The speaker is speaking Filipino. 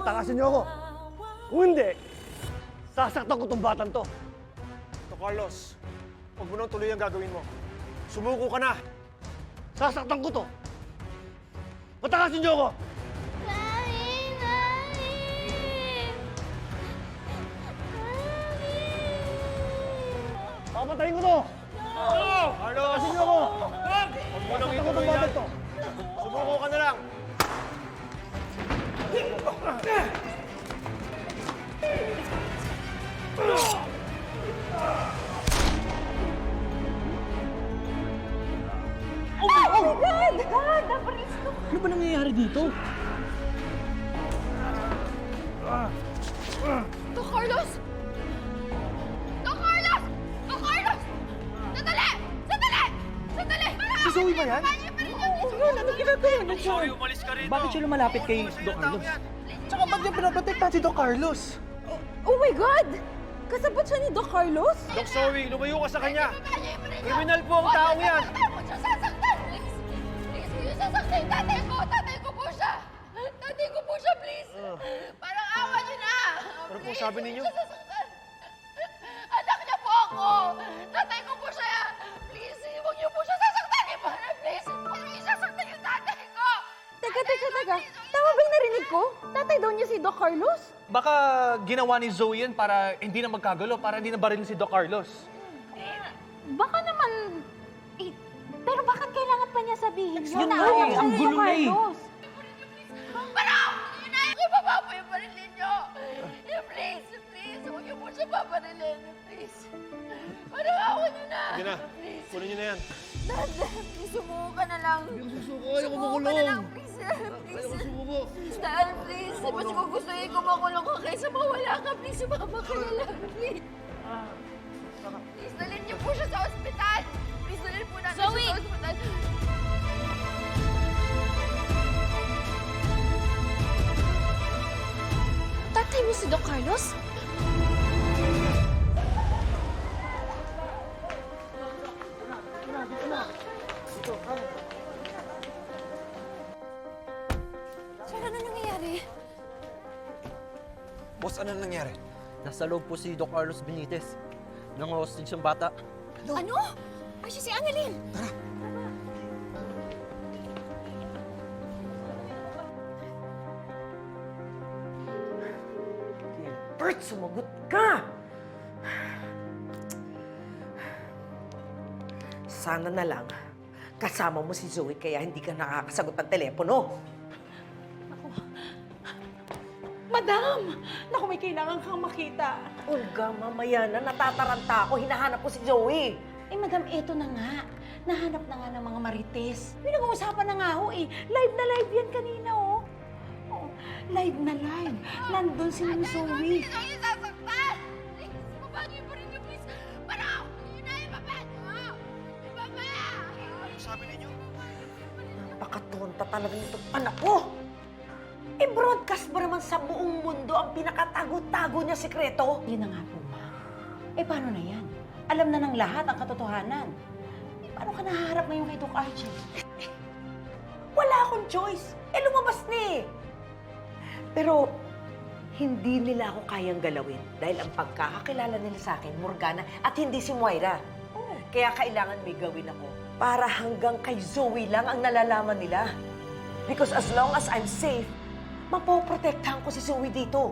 Patakasin niyo ako. Kung hindi, sasaktan ko tong batang to. Doc Carlos, huwag mo nang tuloy ang gagawin mo. Sumuko ka na. Sasaktan ko to. Patakasin niyo ako. Papatayin ko to. Carlos! Patakasin niyo ako. Huwag mo nang Sasaktan ko ituloy tong yan. batang to. Sumuko ka na lang. Oh my God! God, napalis ko. Ano ba nangyayari dito? Doc Carlos! Doc Carlos! Doc Carlos! Sandali! Sandali! Sandali! Si Zoe ba yan? Oo, yun. Ano ginagawa niyo? Sorry, umalis ka rito. Bakit siya lumalapit kay Doc Carlos? Tsaka ba't niya pinaprotektahan si Doc Carlos? Oh my God! Kasabot siya ni Doc Carlos? Doc Zoe, lumayo ka sa kanya. Kriminal po ang taong yan. Huwag mo siya sasaktan! Please! Please, huwag niyo sasaktan yung tatay ko! Tatay ko po siya! Tatay ko po siya, please! Parang awa niyo na! Ano po Please, sabi huwag ninyo? niyo siya sasaktan. Anak niya po ako! Tatay ko po siya! Please, huwag niyo po siya sasaktan! Please, huwag niyo sasaktan yung tatay ko! Teka. Tama ba yung narinig ko? Tatay daw niya si Doc Carlos? Baka ginawa ni Zoe yan para hindi na magkagulo, para hindi na baril si Doc Carlos. Baka naman... Eh, pero bakit kailangan pa niya sabihin yun? Yun Na nga alam eh, siya ang ni gulo na eh. Carlos. Parang! Inayin ko pa po yung barilin niyo! Please, huwag niyo po siya paparilin. Please. Parang awa niyo na. Sige na, Please. kunin niyo na yan. Dad, please, sumuko ka na lang. Hindi ko susuko. Ayaw ko Sumuko ka na makulong. lang, please. Ayaw ko sumuko. Dad, please. Mas ko gusto ko makulong ka kaysa mawala ka. Please, sumama ka na lang. Please. Please, dalhin niyo po siya sa ospital. Please, dalhin po natin siya sa ospital. Tatay mo si Doc Carlos? Sir, ano nangyayari? Boss, ano nangyari? Nasa loob po si Doc Carlos Benitez. Nang-hostage ang bata. Ano? Ay, siya si Annalyn. Bert, sumagot ka! Sana na lang, kasama mo si Zoe kaya hindi ka nakakasagot ng telepono. Madam! Naku, may kailangan kang makita. Olga, mamaya na, natataranta ako. Hinahanap ko si Zoe. Eh, madam, eto na nga. Nahanap na nga ng mga marites. Pinag-uusapan na nga ho eh. Live na live yan kanina, oh. Oh, live na live. Nandun si Ma'am Zoe. Hindi ko sasaktan! Please, babaan niyo pa rin niyo, please. Parang, yun na yung babaan niyo. Ibaba! Ano sabi ninyo? Napakatonta talaga nitong anak ko. I-broadcast ba naman sa buong mundo ang pinakatago-tago niya sikreto? Yun na nga po, ma. Eh, paano na yan? Alam na ng lahat ang katotohanan. Eh, paano ka nahaharap ngayon kay Doc Archie? Wala akong choice. Eh, lumabas na eh. Pero, hindi nila ako kayang galawin dahil ang pagkakakilala nila sa akin, Morgana, at hindi si Moira. Kaya kailangan may gawin ako para hanggang kay Zoe lang ang nalalaman nila. Because as long as I'm safe, mapoprotektahan ko si Zoe dito.